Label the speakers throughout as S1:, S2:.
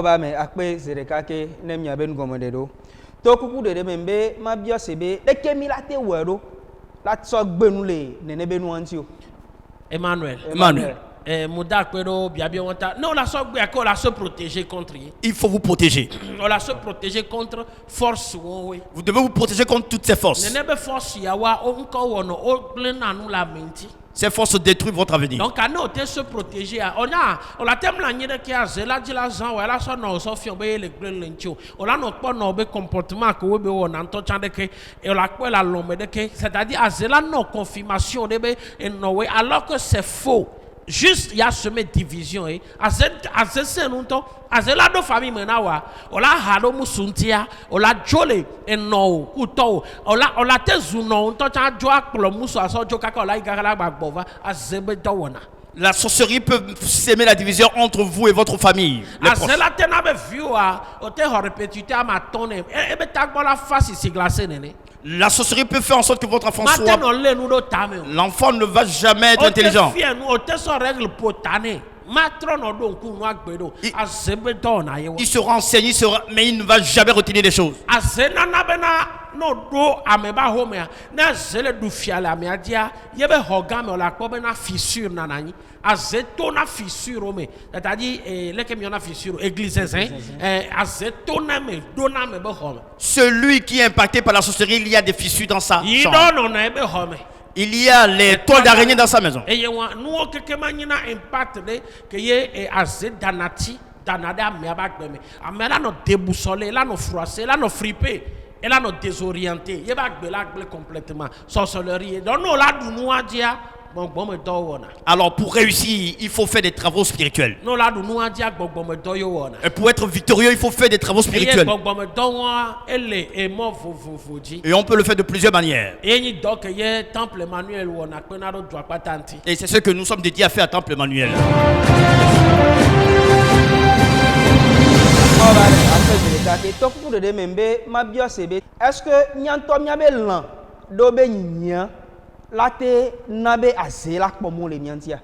S1: ba me akpe zereka ke nem nya ben gomode do to kuku de membe ma bia sebe de kemi la te wero la so gbenu le nene benu anti o
S2: Emmanuel. Non, on a se protéger contre.
S3: Il faut vous protéger.
S2: On a se protéger contre force.
S3: Vous devez vous protéger contre toutes ces forces. Ces forces détruisent votre avenir.
S2: Donc, à nous, on se protéger. On a tellement de choses là, on a ça, on a nos comportements que on entend que et on a quoi la l'homme c'est-à-dire à cela nos confirmations alors que c'est faux. Juste il y a semé division à ce longtemps à cela de famille menawa on la hado musuntia on la jole et no uto on la tezuno to cha joa plo musu aso joka ka la igara bagbova à zebe dawona.
S3: La sorcellerie peut s'aimer la division entre vous et votre famille.
S2: À cela tenabe viewa o te répéter à ma tonne et ta la face ici glacée nene.
S3: La sorcellerie peut faire en sorte que votre enfant soit... L'enfant ne va jamais être intelligent. Il sera enseigné, mais il ne va jamais retenir les choses. Celui qui est impacté par la sorcellerie, il y a des fissures dans sa chambre. Il y a les toiles d'araignée dans sa maison.
S2: Et là, nous désorienté. Il va complètement. Sorcellerie.
S3: Alors, pour réussir, il faut faire des travaux spirituels. Et pour être victorieux, il faut faire des travaux spirituels. Et on peut le faire de plusieurs manières. Et c'est ce que nous sommes dédiés à faire à Temple Emmanuel.
S1: Est-ce que nyanto miabe lan dobe nya late nabe azela kpomo le nyantia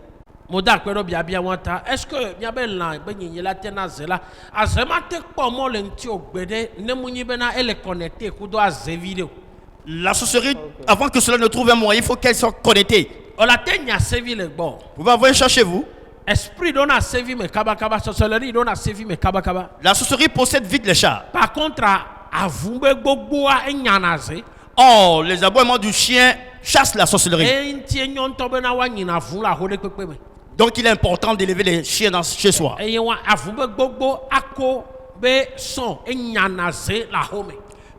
S2: moda kwero bia bia wanta est-ce que miabe lan be nyi late na zela azema te kpomo le nti ogbede ne munyi be na ele connecté kudo aze vidéo.
S3: La sorcellerie, avant que cela ne trouve un moyen, il faut qu'elle soit connectée.
S2: On la tenya servi le bon.
S3: Vous pouvez envoyer chercher vous.
S2: Esprit donne à servir mes kabakaba, sorcellerie donne à servir mes kabakaba.
S3: La sorcellerie possède vite les chats.
S2: Par contre, à vous boboa et nyanaze.
S3: Oh, les aboiements du chien chassent la sorcellerie. Donc il est important d'élever les chiens chez soi.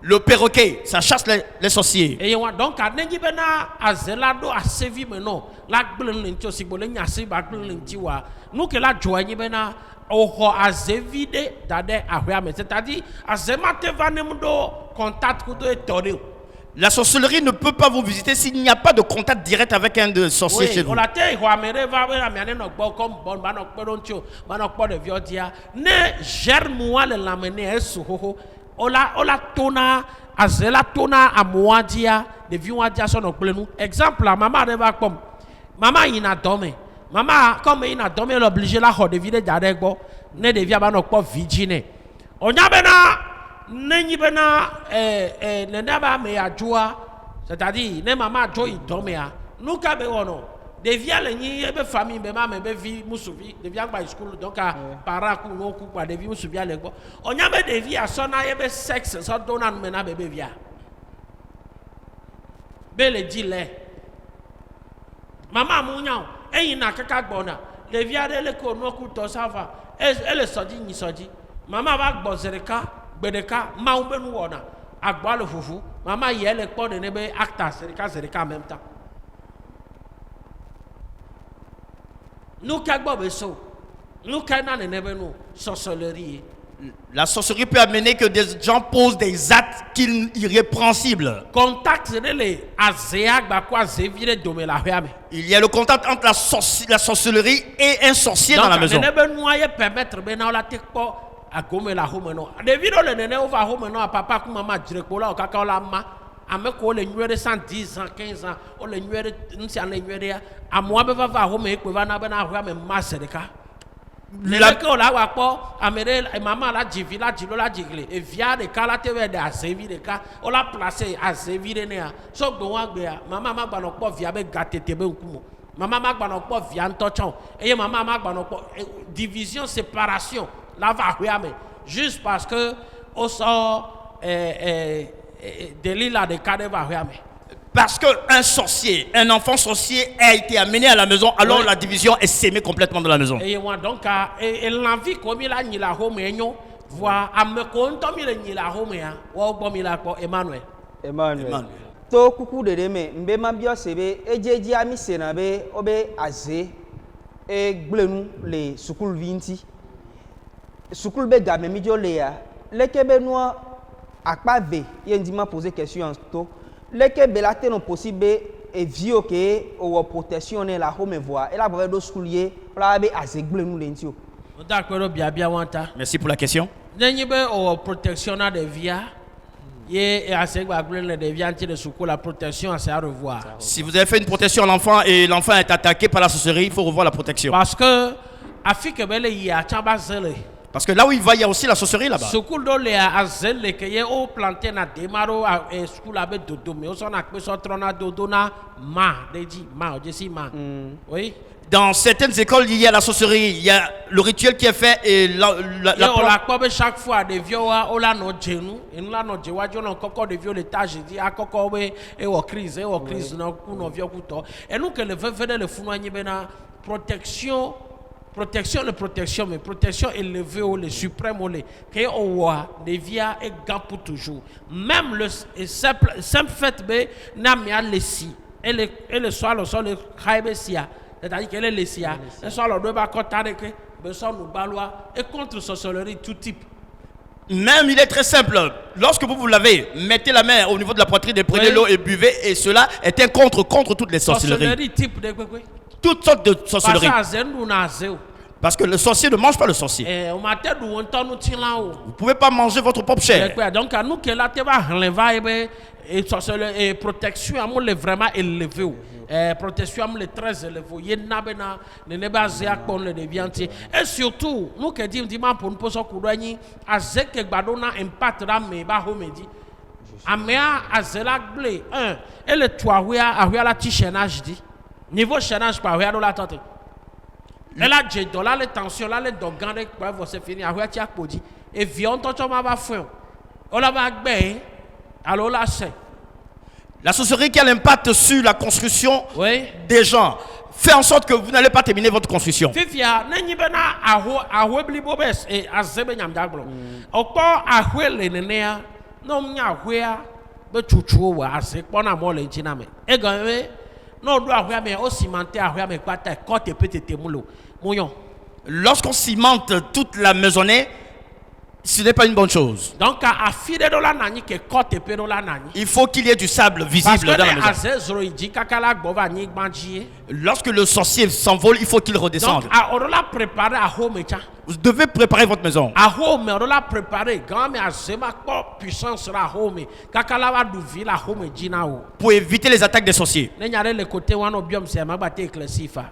S3: Le perroquet, ça chasse les sorciers.
S2: Donc, nous que la joie c'est-à-dire
S3: la sorcellerie ne peut pas vous visiter s'il n'y a pas de contact direct avec un de sorciers chez vous.
S2: Exemple, maman va comme maman il a dormi. Maman comme il a dormi, elle est obligée la de vider d'adego, ne devient pas non pas vigile. On a bena ne bena ne naba me adjoa, c'est-à-dire ne maman adjo il dormi a. Nous ka be wono. Devient le ni be famille be maman be vie musuvi, devient by school donc à para ku no ku pa devient musuvi a lego. On a be devient a sona be sexe so dona mena bebe via. Bele dile. Maman mounyao et il n'a qu'à bona. Les viades les konoku to sava. Elle est sortie ni sortie. Maman va bozereka, bedeka, maumben wona. Agba le foufou. Maman yel est pas de nebe acta, serika en même temps. Nous kagbo beso. Nous kana ne nebe nous sorcellerie.
S3: La sorcellerie peut amener que des gens posent des actes irrépréhensibles. Il y a le contact entre la sorcellerie et un sorcier dans la maison.
S2: Le 110 ans, 15 ans, La que la wa po amere maman la jivi la jilo la jigle e via de kala te we de asevi de ka o la placer asevi de ne a so gbo wa gbe a mama ma gba no po via be gatete be nkumo mama ma gba no po via ntochan e mama ma gba no po division séparation la va huame juste parce que au sort de l'île de kade va huame.
S3: Parce qu'un sorcier, un enfant sorcier a été amené à la maison, alors la division est sémée complètement dans la maison.
S2: Et donc, l'envie comme il a ni la home et non, voit à me compter ni la home et Emmanuel.
S1: Emmanuel. To kuku de deme mbe mabio sebe ejeji ami senabe obe aze e gblenu le sukul vinti sukul be game mi jo le ya lekebe no akpave ye ndima poser question to leke belate non possible et vio que o protection la home voix et la vrai do soulier la be azegle nous lentio.
S2: D'accord bien wanta.
S3: Merci pour la question.
S2: Nenye be o protection na de via ye azegba gble de via anti de soukou la protection à se revoir.
S3: Si vous avez fait une protection à l'enfant et l'enfant est attaqué par la sorcellerie, il faut revoir la protection.
S2: Parce que afike bele ya chamba zele.
S3: Parce que là où il va, il y a aussi la sorcellerie là-bas.
S2: School do le azel le que ye o planté na demaro e school abe dodo mais on s'en a que so trona dodo na ma deji ma ojesi ma. Oui.
S3: Dans certaines écoles, il y a la sorcellerie, il y a le rituel qui est fait et
S2: la pobe chaque fois de vioa o la no jenu et nous la no jewa jo no koko de viol étage dit akoko we e wo crise no ku no vio kuto et nous que le veut le funu anyi bena protection mais protection élevée ou le suprême ou le que on voit devient et gant pour toujours. Même le simple fait be na mia lesi et le soir le sol le kaibesia c'est-à-dire que le lesia le soir le doit pas contrer que besoin nous balois et contre sorcellerie tout type.
S3: Même il est très simple. Lorsque vous l'avez, mettez la main au niveau de la poitrine et prenez l'eau et buvez et cela est un contre toutes les sorcelleries.
S2: Sorcellerie type de quoi?
S3: Toutes sortes de sorcelleries. Parce que le sorcier ne mange pas le sorcier. Vous ne pouvez pas manger votre propre chair.
S2: Donc, à nous, que là, tu vas enlever et protection, à moi, vraiment élevé. Protection, à très élevé. Il y a ne basé à quoi on le devient. Et surtout, nous, que disons, pour nous poser un coup d'œil, à ce que Badona impact là, mais bah, on me dit. Amea à Zelak blé, et le toit, à la tichénage dit. Niveau chénage, pas, regarde la tente. Et là, j'ai dollar les tensions, là, les dogans, les poivres vont se finir. Après, tu as podi. Et viens, tu vas faire. On la va bien. Alors là, c'est.
S3: La sorcellerie qui a l'impact sur la construction des gens fait en sorte que vous n'allez pas terminer votre construction.
S2: Fifia, n'ayez pas à Weblibobes et à Zebenyam Daglo. Au corps à Huel, Nénéa, non, n'a Huea, mais Chuchu, à ce qu'on a molé, Chiname. Et gagné. Non, doit avoir mais au cimenter avoir mais quoi ta côte et petit moulo. Mouillon.
S3: Lorsqu'on cimente toute la maisonnée, ce n'est pas une bonne chose.
S2: Donc à filer de la nani que côte et pédo la nani.
S3: Il faut qu'il y ait du sable visible dans la maison. Lorsque le sorcier s'envole, il faut qu'il redescende.
S2: Donc on l'a préparé à home.
S3: Vous devez préparer votre maison.
S2: À home, on l'a préparé. Grand mais à zema puissance la home. Kakala va douvi la home jinao.
S3: Pour éviter les attaques des sorciers.
S2: Le côté one obium c'est ma batte éclaircifa.